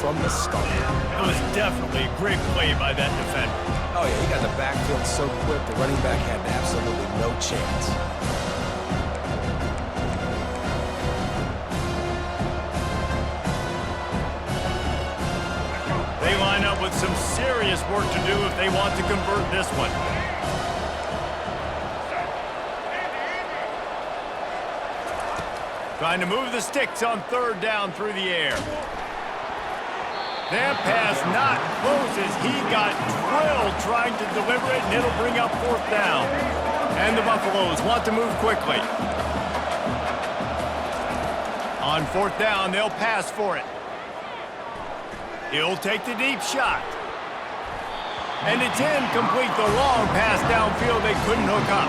from the start. It was definitely a great play by that defender. Oh, yeah, he got in the backfield so quick, the running back had absolutely no chance. They line up with some serious work to do if they want to convert this one. Trying to move the sticks on third down through the air. That pass not close as he got drilled trying to deliver it, and it'll bring up fourth down. And the Buffaloes want to move quickly. On fourth down, they'll pass for it. He'll take the deep shot. And it's incomplete, the long pass downfield they couldn't hook up.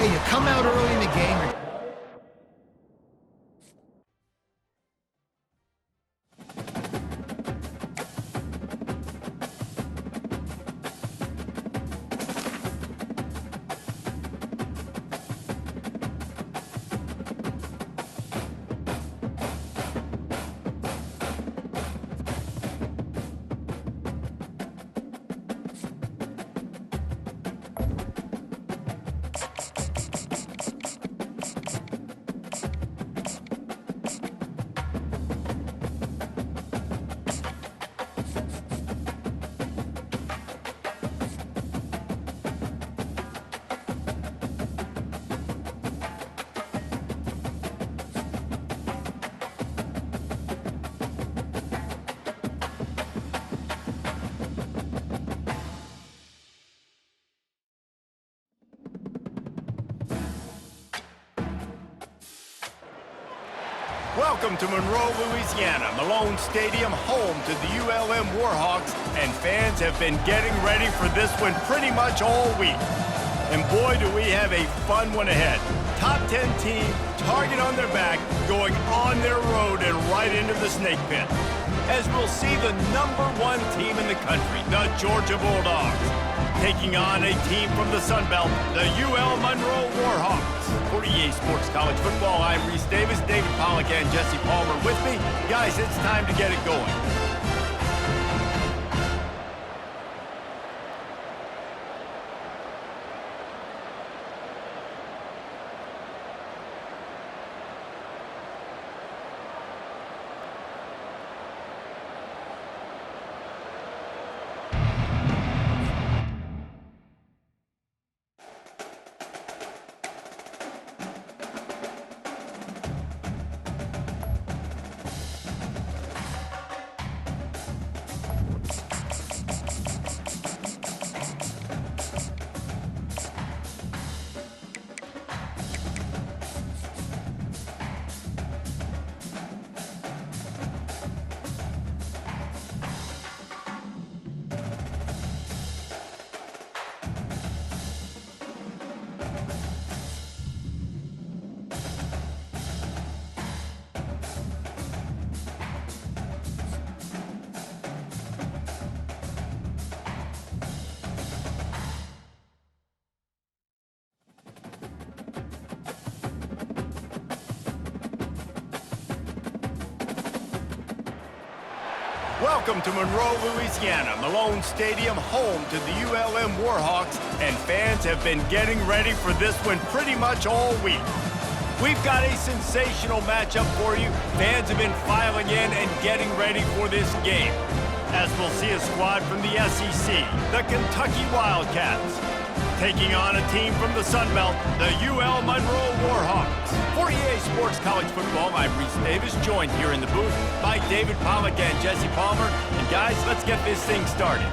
Hey, you come out early in the game. Welcome to Monroe, Louisiana, Malone Stadium, home to the ULM Warhawks, and fans have been getting ready for this one pretty much all week. And boy, do we have a fun one ahead. Top 10 team, target on their back, going on their road and right into the snake pit. As we'll see the #1 team in the country, the Georgia Bulldogs, taking on a team from the Sun Belt, the UL Monroe Warhawks. For EA Sports College Football, I'm Reese Davis, David Pollack, and Jesse Palmer with me. Guys, it's time to get it going. Welcome to Monroe, Louisiana, Malone Stadium, home to the ULM Warhawks, and fans have been getting ready for this one pretty much all week. We've got a sensational matchup for you. Fans have been filing in and getting ready for this game. As we'll see a squad from the SEC, the Kentucky Wildcats, taking on a team from the Sun Belt, the UL Monroe Warhawks. For EA Sports College Football, I'm Reese Davis, joined here in the booth by David Pollack and Jesse Palmer. And guys, let's get this thing started.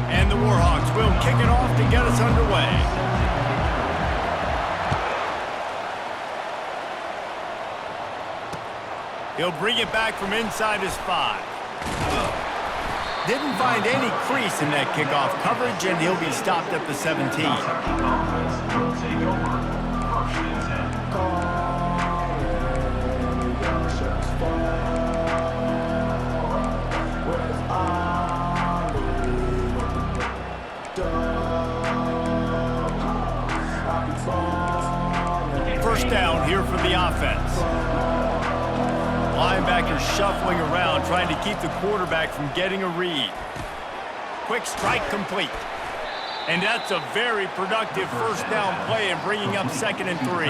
And the Warhawks will kick it off to get us underway. He'll bring it back from inside his 5. Didn't find any crease in that kickoff coverage, and he'll be stopped at the 17. first down here for the offense. Linebacker shuffling around, trying to keep the quarterback from getting a read. Quick strike complete. And that's a very productive first down play and bringing up 2nd and 3.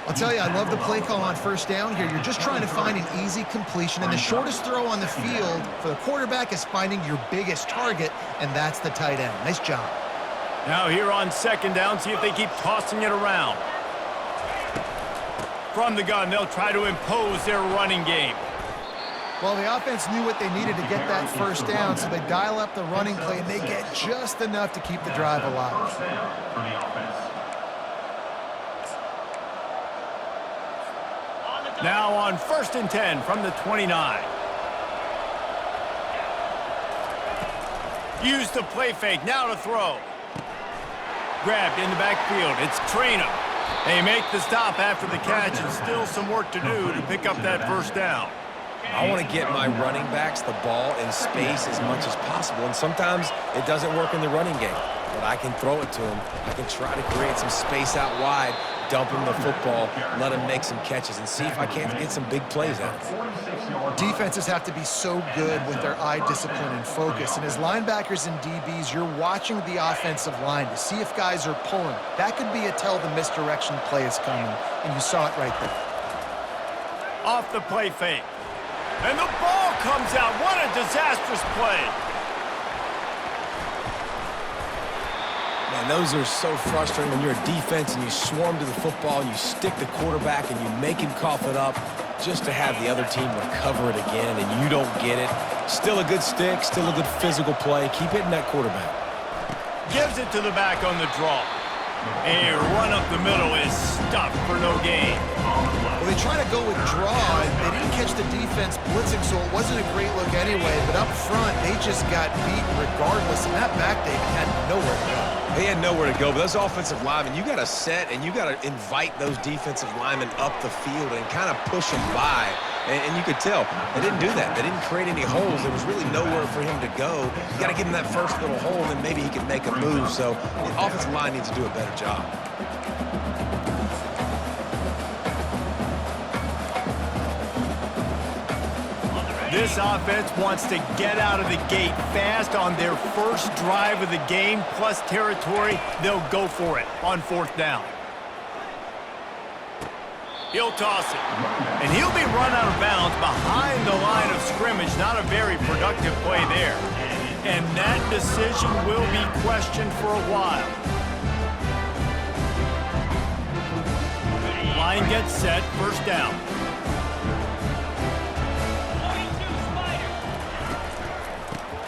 I'll tell you, I love the play call on first down here. You're just trying to find an easy completion, and the shortest throw on the field for the quarterback is finding your biggest target, and that's the tight end. Nice job. Now here on 2nd down, see if they keep tossing it around. From the gun, they'll try to impose their running game. Well, the offense knew what they needed to get that first down, so they dial up the running play, and they get just enough to keep the drive alive. Now on 1st and 10 from the 29. Use the play fake, now to throw. Grabbed in the backfield, it's Traynham. They make the stop after the catch, and still some work to do to pick up that first down. I want to get my running backs the ball in space as much as possible, and sometimes it doesn't work in the running game. But I can throw it to him. I can try to create some space out wide, dump him the football, let him make some catches, and see if I can't get some big plays out of it. Defenses have to be so good with their eye discipline and focus. And as linebackers and DBs, you're watching the offensive line to see if guys are pulling. That could be a tell the misdirection play is coming, and you saw it right there. Off the play fake. And the ball comes out. What a disastrous play. Man, those are so frustrating when you're a defense and you swarm to the football, and you stick the quarterback, and you make him cough it up just to have the other team recover it again, and you don't get it. Still a good stick, still a good physical play. Keep hitting that quarterback. Gives it to the back on the draw. A run up the middle is stuffed for no gain. Well, they try to go with draw, and they didn't catch the defense blitzing, so it wasn't a great look anyway. But up front, they just got beat regardless, and that back David had nowhere to go. They had nowhere to go, but those offensive linemen, you got to set and you got to invite those defensive linemen up the field and kind of push them by. And you could tell they didn't do that. They didn't create any holes. There was really nowhere for him to go. You got to give him that first little hole, and then maybe he can make a move. So the offensive line needs to do a better job. This offense wants to get out of the gate fast on their first drive of the game, plus territory. They'll go for it on 4th down. He'll toss it, and he'll be run out of bounds behind the line of scrimmage. Not a very productive play there. And that decision will be questioned for a while. Line gets set, 1st down.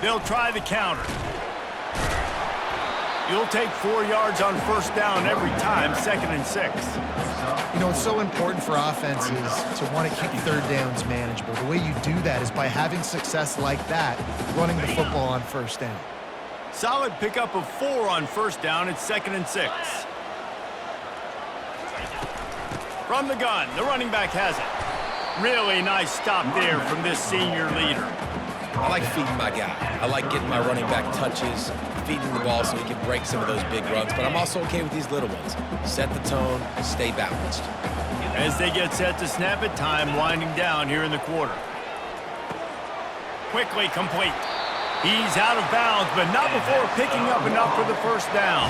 They'll try the counter. You'll take 4 yards on 1st down every time, 2nd and 6. You know, it's so important for offenses to want to keep 3rd downs manageable. The way you do that is by having success like that, running the football on 1st down. Solid pickup of 4 on 1st down. It's 2nd and 6. From the gun, the running back has it. Really nice stop there from this senior leader. I like feeding my guy. I like getting my running back touches, feeding the ball so he can break some of those big runs. But I'm also okay with these little ones. Set the tone, stay balanced. As they get set to snap it, time winding down here in the quarter. Quickly complete. He's out of bounds, but not before picking up enough for the 1st down.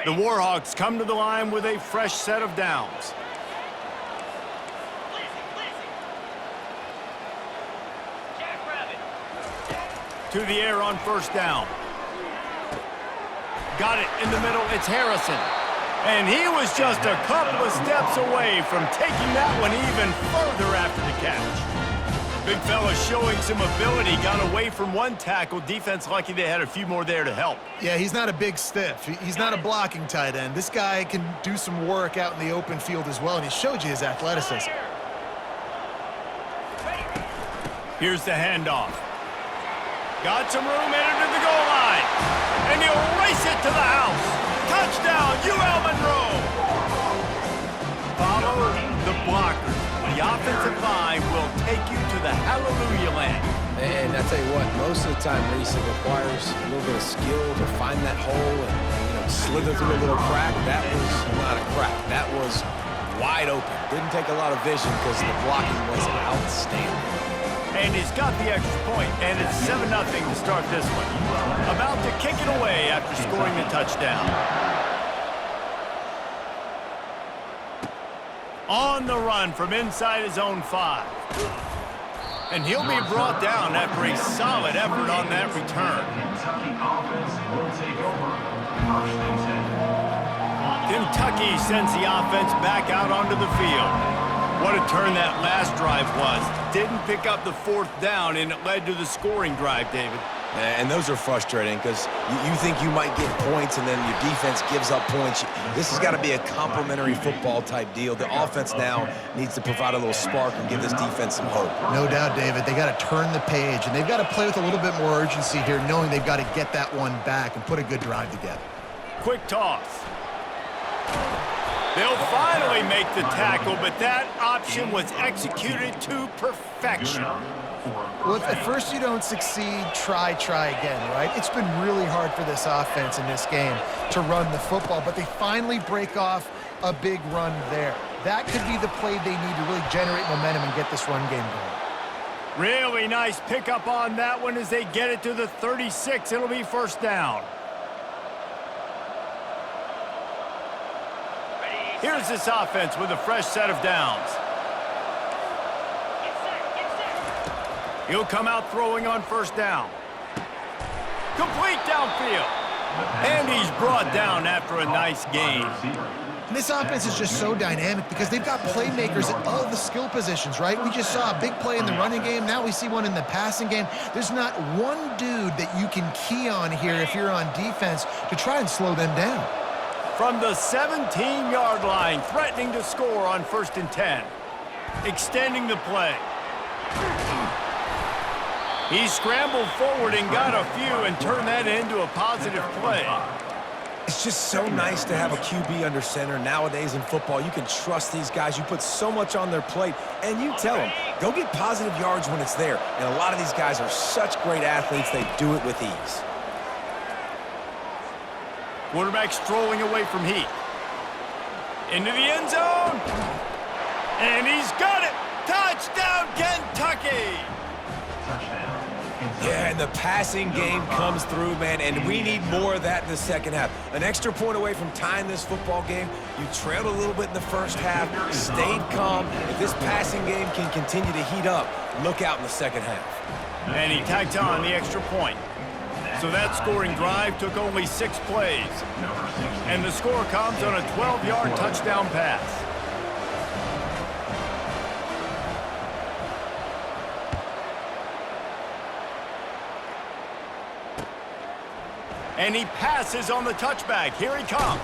The Warhawks come to the line with a fresh set of downs. To the air on 1st down. Got it in the middle. It's Harrison. And he was just a couple of steps away from taking that one even further after the catch. Big fella showing some ability. Got away from one tackle. Defense lucky they had a few more there to help. Yeah, he's not a big stiff. He's not a blocking tight end. This guy can do some work out in the open field as well, and he showed you his athleticism. Here's the handoff. Got some room headed to the goal line. And he'll race it to the house. Touchdown, UL Monroe. Follow the blockers. The offensive line will take you to the hallelujah land. And I tell you what, most of the time, Reese, it requires a little bit of skill to find that hole and slither through a little crack. That was not a crack. That was wide open. Didn't take a lot of vision because the blocking was outstanding. And he's got the extra point, and it's 7-0 to start this one. About to kick it away after scoring the touchdown. On the run from inside his own 5. And he'll be brought down after a solid effort on that return. Kentucky sends the offense back out onto the field. What a turn that last drive was. Didn't pick up the 4th down, and it led to the scoring drive, David. And those are frustrating because you think you might get points and then your defense gives up points. This has got to be a complementary football type deal. The offense now needs to provide a little spark and give this defense some hope. No doubt, David. They got to turn the page, and they've got to play with a little bit more urgency here, knowing they've got to get that one back and put a good drive together. Quick toss. They'll finally make the tackle, but that option was executed to perfection. Well, if at first you don't succeed, try again, right? It's been really hard for this offense in this game to run the football, but they finally break off a big run there. That could be the play they need to really generate momentum and get this run game going. Really nice pickup on that one as they get it to the 36. It'll be 1st down. Here's this offense with a fresh set of downs. He'll come out throwing on 1st down. Complete downfield. And he's brought down after a nice gain. And this offense is just so dynamic because they've got playmakers at all the skill positions, right? We just saw a big play in the running game. Now we see one in the passing game. There's not one dude that you can key on here if you're on defense to try and slow them down. From the 17-yard line, threatening to score on 1st and 10. Extending the play. He scrambled forward and got a few and turned that into a positive play. It's just so nice to have a QB under center. Nowadays in football, you can trust these guys. You put so much on their plate, and you tell them, go get positive yards when it's there. And a lot of these guys are such great athletes, they do it with ease. Quarterback strolling away from Heath. Into the end zone. And he's got it. Touchdown, Kentucky. Yeah, and the passing game comes through, man, and we need more of that in the second half. An extra point away from tying this football game. You trailed a little bit in the first half, stayed calm. If this passing game can continue to heat up, look out in the second half. And he tacked on the extra point. So that scoring drive took only 6 plays. And the score comes on a 12-yard touchdown pass. And he passes on the touchback. Here he comes.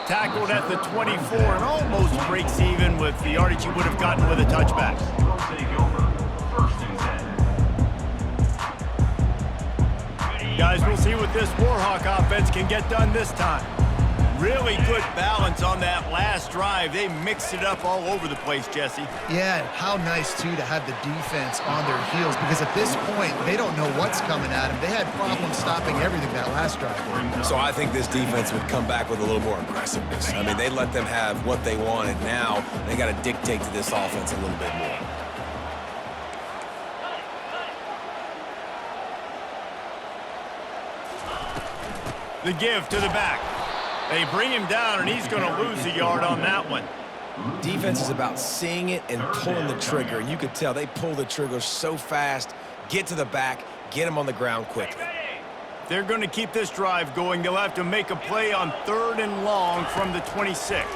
Tackled at the 24 and almost breaks even with the yardage he would have gotten with a touchback. Guys, we'll see what this Warhawk offense can get done this time. Really good balance on that last drive. They mixed it up all over the place, Jesse. Yeah, how nice, too, to have the defense on their heels because at this point, they don't know what's coming at them. They had problems stopping everything that last drive. So I think this defense would come back with a little more aggressiveness. I mean, they let them have what they wanted. Now they got to dictate to this offense a little bit more. The give to the back. They bring him down, and he's going to lose a yard on that one. Defense is about seeing it and pulling the trigger, and you could tell they pull the trigger so fast, get to the back, get him on the ground quickly. They're going to keep this drive going. They'll have to make a play on 3rd and long from the 26.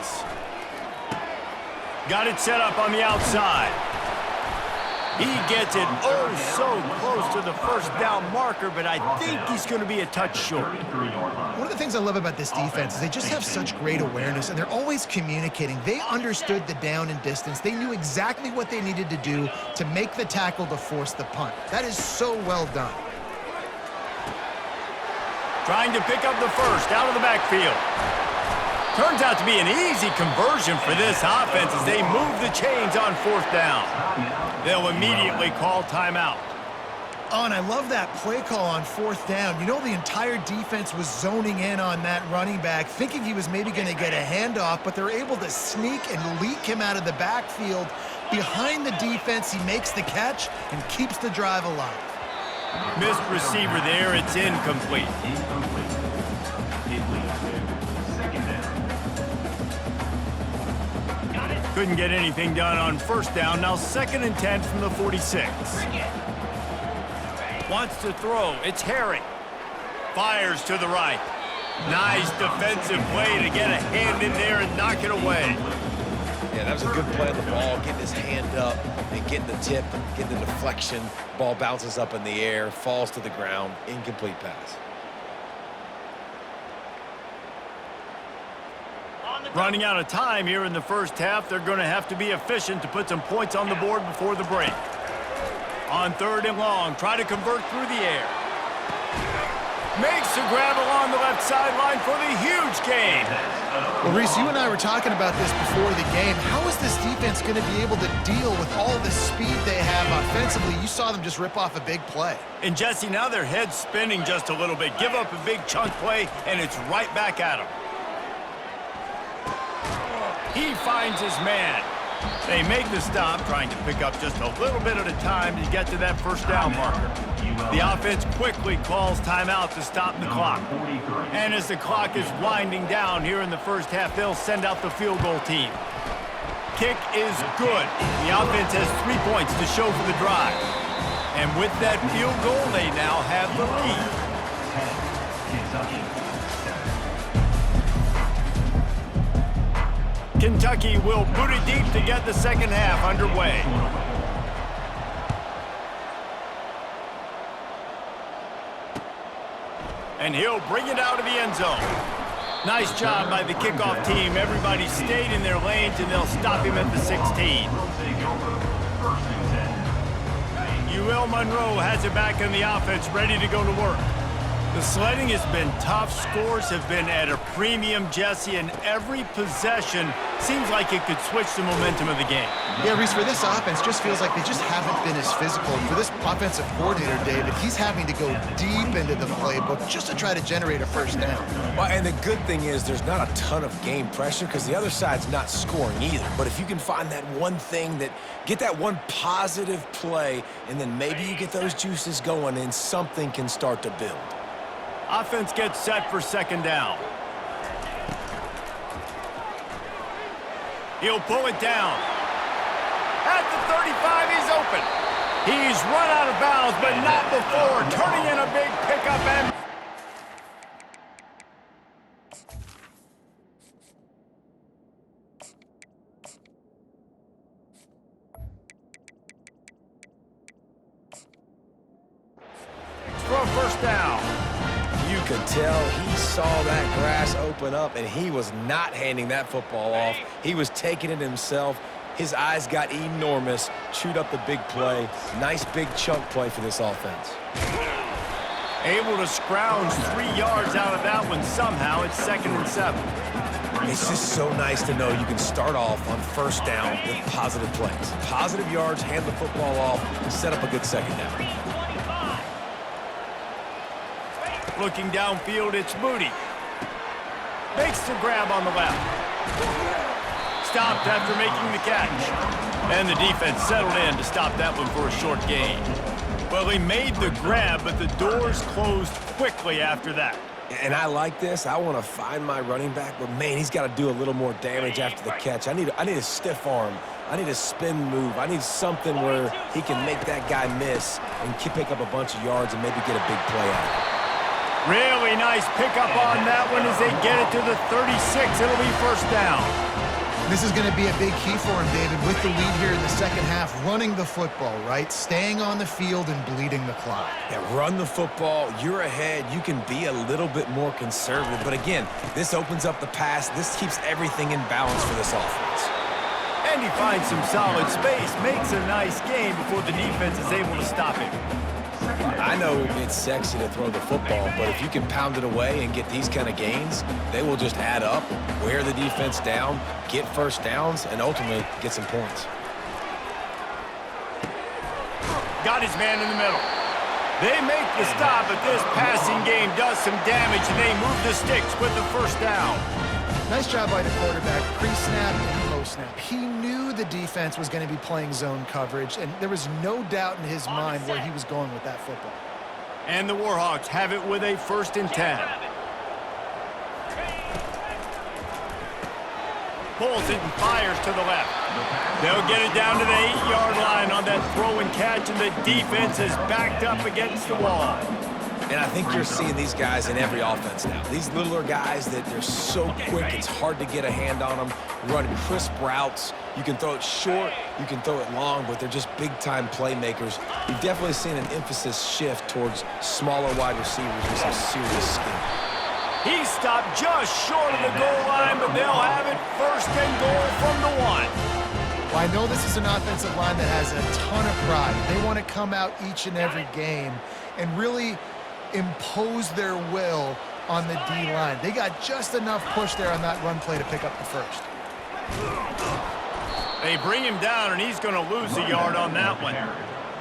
Got it set up on the outside. He gets it oh so close to the first down marker, but I think he's going to be a touch short. One of the things I love about this defense is they just have such great awareness, and they're always communicating. They understood the down and distance. They knew exactly what they needed to do to make the tackle to force the punt. That is so well done. Trying to pick up the first out of the backfield. Turns out to be an easy conversion for this offense as they move the chains on fourth down. They'll immediately call timeout. Oh, and I love that play call on fourth down. You know, the entire defense was zoning in on that running back, thinking he was maybe going to get a handoff, but they're able to sneak and leak him out of the backfield. Behind the defense, he makes the catch and keeps the drive alive. Missed receiver there, it's incomplete. Couldn't get anything done on first down. Now 2nd and 10 from the 46. Wants to throw. It's Herring. Fires to the right. Nice defensive play to get a hand in there and knock it away. Yeah, that was a good play on the ball, getting his hand up and getting the tip, getting the deflection. Ball bounces up in the air, falls to the ground, incomplete pass. Running out of time here in the first half, they're going to have to be efficient to put some points on the board before the break. On 3rd and long, try to convert through the air. Makes the grab along the left sideline for the huge gain. Well, Reese, you and I were talking about this before the game. How is this defense going to be able to deal with all the speed they have offensively? You saw them just rip off a big play. And Jesse, now their head's spinning just a little bit. Give up a big chunk play, and it's right back at them. He finds his man. They make the stop, trying to pick up just a little bit at a time to get to that first down marker. The offense quickly calls timeout to stop the clock. And as the clock is winding down here in the first half, they'll send out the field goal team. Kick is good. The offense has 3 points to show for the drive. And with that field goal, they now have the lead. Kentucky will boot it deep to get the second half underway. And he'll bring it out of the end zone. Nice job by the kickoff team. Everybody stayed in their lanes, and they'll stop him at the 16. UL Monroe has it back in the offense, ready to go to work. The sledding has been tough. Scores have been at a premium, Jesse, and every possession seems like it could switch the momentum of the game. Yeah, Reese, for this offense, just feels like they just haven't been as physical. And for this offensive coordinator, David, he's having to go deep into the playbook just to try to generate a first down. Well, and the good thing is there's not a ton of game pressure because the other side's not scoring either. But if you can find that one thing, get that one positive play, and then maybe you get those juices going, and something can start to build. Offense gets set for second down. He'll pull it down. At the 35, he's open. He's run out of bounds, but not before turning in a big pickup and... for a first down. You could tell he saw that grass open up, and he was not handing that football off. He was taking it himself. His eyes got enormous, chewed up the big play. Nice big chunk play for this offense. Able to scrounge 3 yards out of that one somehow. It's 2nd and 7. It's just so nice to know you can start off on first down with positive plays. Positive yards, hand the football off, and set up a good second down. Looking downfield, it's Moody. Makes the grab on the left. Stopped after making the catch. And the defense settled in to stop that one for a short gain. Well, he made the grab, but the doors closed quickly after that. And I like this. I want to find my running back, but, man, he's got to do a little more damage after the catch. I need a stiff arm. I need a spin move. I need something where he can make that guy miss and pick up a bunch of yards and maybe get a big play out of it. Really nice pickup on that one as they get it to the 36. It'll be first down. This is going to be a big key for him, David, with the lead here in the second half, running the football, right? Staying on the field and bleeding the clock. Yeah, run the football. You're ahead. You can be a little bit more conservative. But again, this opens up the pass. This keeps everything in balance for this offense. And he finds some solid space, makes a nice game before the defense is able to stop him. I know it's sexy to throw the football, but if you can pound it away and get these kind of gains, they will just add up, wear the defense down, get first downs, and ultimately get some points. Got his man in the middle. They make the stop, but this passing game does some damage, and they move the sticks with the first down. Nice job by the quarterback, pre-snap and post-snap. He knew the defense was going to be playing zone coverage, and there was no doubt in his mind where he was going with that football. And the Warhawks have it with a 1st and 10. Pulls it and fires to the left. They'll get it down to the 8-yard line on that throw and catch, and the defense is backed up against the wall. And I think you're seeing these guys in every offense now. These littler guys that they're so quick, it's hard to get a hand on them. Run crisp routes. You can throw it short, you can throw it long, but they're just big-time playmakers. You've definitely seen an emphasis shift towards smaller wide receivers with some serious skill. He stopped just short of the goal line, but they'll have it 1st and goal from the 1. Well, I know this is an offensive line that has a ton of pride. They want to come out each and every game and really impose their will on the D-line. They got just enough push there on that run play to pick up the first. They bring him down, and he's going to lose a yard on that one.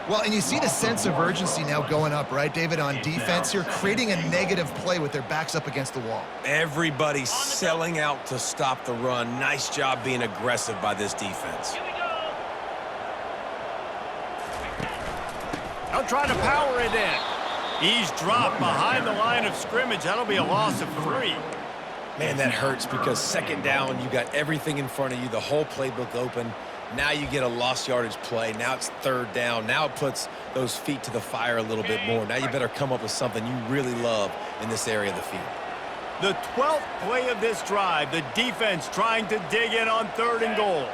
Well, and you see the sense of urgency now going up, right, David, on defense here, creating a negative play with their backs up against the wall. Everybody's selling out to stop the run. Nice job being aggressive by this defense. They'll try to power it in. He's dropped behind the line of scrimmage. That'll be a loss of 3. Man, that hurts because 2nd down, you got everything in front of you, the whole playbook open. Now you get a lost yardage play. Now it's 3rd down. Now it puts those feet to the fire a little bit more. Now you better come up with something you really love in this area of the field. The 12th play of this drive, the defense trying to dig in on 3rd and goal.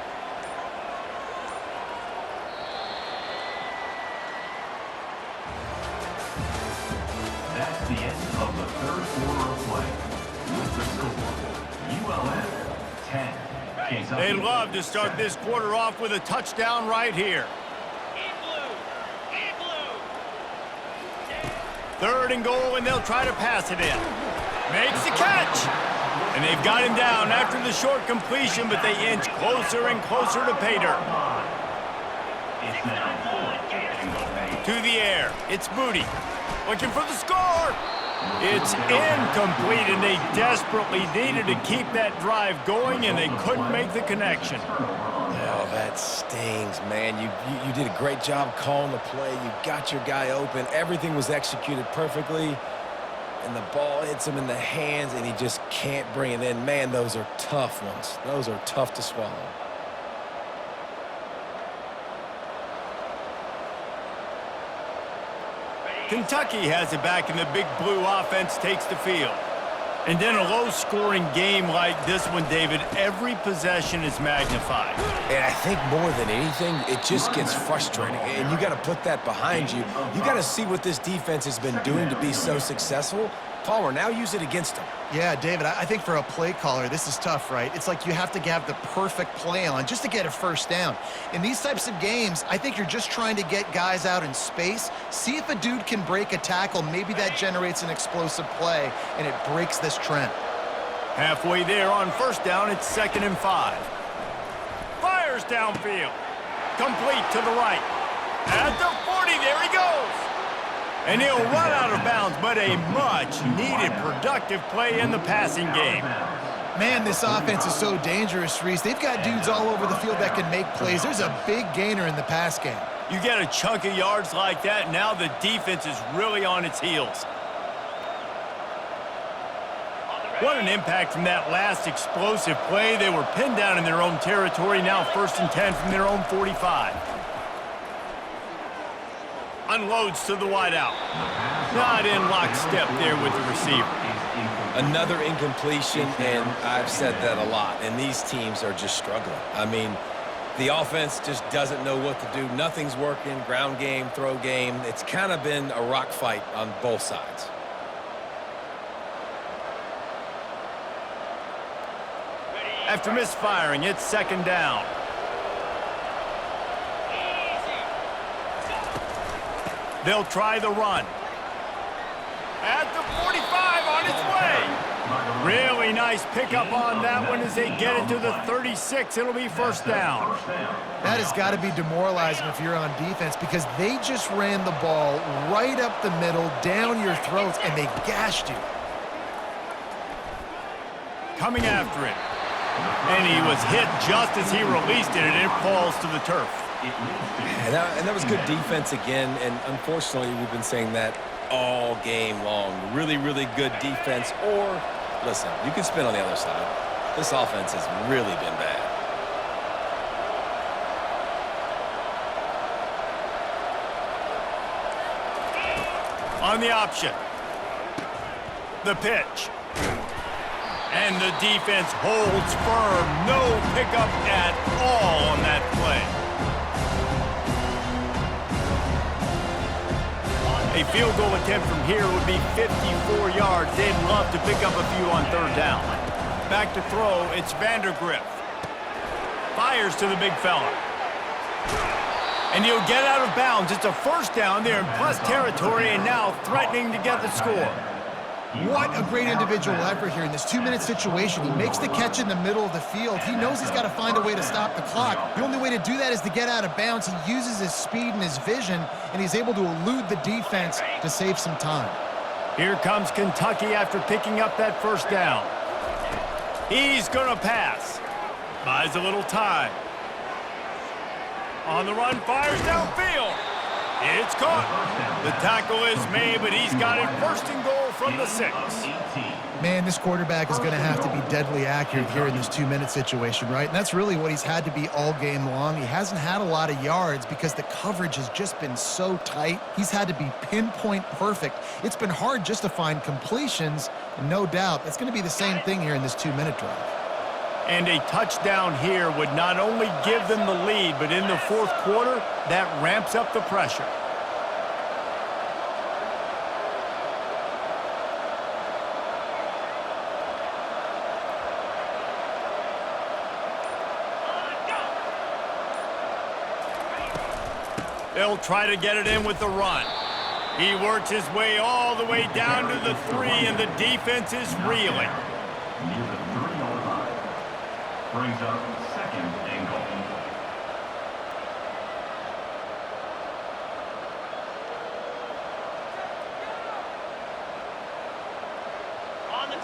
That's the end of the 3rd quarter of play. With the score, ULM 10. They'd love to start this quarter off with a touchdown right here. 3rd and goal, and they'll try to pass it in. Makes the catch. And they've got him down after the short completion, but they inch closer and closer to pay dirt. To the air. It's Booty. Looking for the score. It's incomplete, and they desperately needed to keep that drive going, and they couldn't make the connection. Oh, that stings, man. You did a great job calling the play. You got your guy open. Everything was executed perfectly, and the ball hits him in the hands, and he just can't bring it in. Man, those are tough ones. Those are tough to swallow. Kentucky has it back, and the Big Blue offense takes the field. And in a low-scoring game like this one, David, every possession is magnified. And I think more than anything, it just gets frustrating. And you got to put that behind you. You got to see what this defense has been doing to be so successful. Palmer, now use it against them. Yeah, David, I think for a play caller, this is tough, right? It's like you have to have the perfect play on just to get a first down. In these types of games, I think you're just trying to get guys out in space, see if a dude can break a tackle. Maybe that generates an explosive play, and it breaks this trend. Halfway there on 1st down, it's 2nd and 5. Fires downfield. Complete to the right. At the 40, there he goes. And he'll run out of bounds, but a much-needed productive play in the passing game. Man, this offense is so dangerous, Reese. They've got dudes all over the field that can make plays. There's a big gainer in the pass game. You get a chunk of yards like that, now the defense is really on its heels. What an impact from that last explosive play. They were pinned down in their own territory, now 1st and 10 from their own 45. Unloads to the wideout. Not in lockstep there with the receiver. Another incompletion, and I've said that a lot, and these teams are just struggling. I mean, the offense just doesn't know what to do. Nothing's working, ground game, throw game. It's kind of been a rock fight on both sides. After misfiring, it's second down. They'll try the run. At the 45, on its way. Really nice pickup on that one as they get it to the 36. It'll be first down. That has got to be demoralizing if you're on defense because they just ran the ball right up the middle, down your throats, and they gashed you. Coming after it. And he was hit just as he released it, and it falls to the turf. And that was good defense again, and unfortunately we've been saying that all game long. Really, really good defense, or, listen, you can spin on the other side. This offense has really been bad. On the option. The pitch. And the defense holds firm. No pickup at all on that play. A field goal attempt from here would be 54 yards. They'd love to pick up a few on third down. Back to throw, it's Vandergriff. Fires to the big fella. And he'll get out of bounds. It's a first down. They're in plus territory and now threatening to get the score. What a great individual effort here in this 2-minute situation. He makes the catch in the middle of the field. He knows he's got to find a way to stop the clock. The only way to do that is to get out of bounds. He uses his speed and his vision, and he's able to elude the defense to save some time. Here comes Kentucky after picking up that first down. He's going to pass. Buys a little time. On the run, fires downfield. It's caught. The tackle is made, but he's got it first and goal from the 6. Man, this quarterback is going to have to be deadly accurate here in this 2-minute situation, right? And that's really what he's had to be all game long. He hasn't had a lot of yards because the coverage has just been so tight. He's had to be pinpoint perfect. It's been hard just to find completions, and no doubt that's going to be the same thing here in this 2-minute drive. And a touchdown here would not only give them the lead, but in the fourth quarter, that ramps up the pressure. They'll try to get it in with the run. He works his way all the way down to the 3, and the defense is reeling. Near the 30-yard line. Brings up second and goal.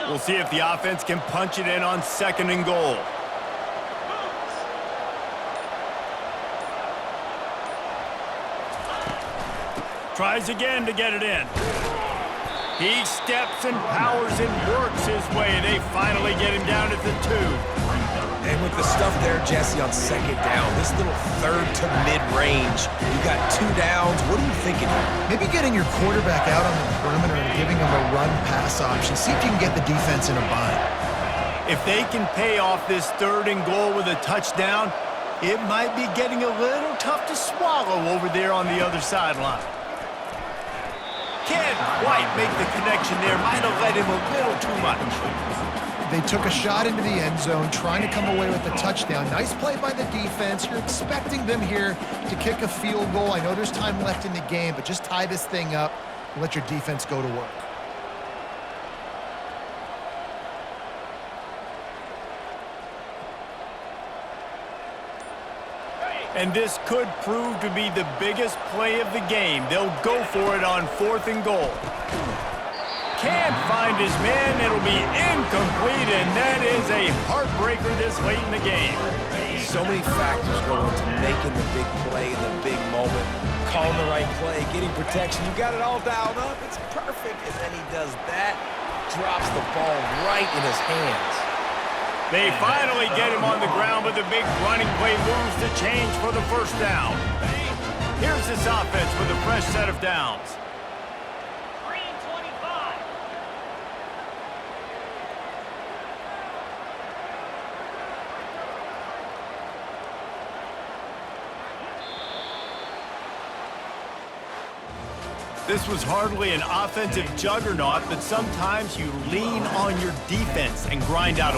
We'll see if the offense can punch it in on second and goal. Tries again to get it in. He steps and powers and works his way. They finally get him down at the 2. And with the stuff there, Jesse, on second down, this little third to mid-range, you got 2 downs. What are you thinking here? Maybe getting your quarterback out on the perimeter and giving him a run-pass option. See if you can get the defense in a bind. If they can pay off this third and goal with a touchdown, it might be getting a little tough to swallow over there on the other sideline. Can't quite make the connection there. Might have led him a little too much. They took a shot into the end zone, trying to come away with a touchdown. Nice play by the defense. You're expecting them here to kick a field goal. I know there's time left in the game, but just tie this thing up and let your defense go to work. And this could prove to be the biggest play of the game. They'll go for it on 4th and goal. Can't find his man. It'll be incomplete, and that is a heartbreaker this late in the game. So many factors go into making the big play in the big moment. Calling the right play, getting protection. You got it all dialed up. It's perfect. And then he does that, drops the ball right in his hands. They finally get him on the ground, but the big running play moves the change for the first down. Here's this offense with a fresh set of downs. This was hardly an offensive juggernaut, but sometimes you lean on your defense and grind out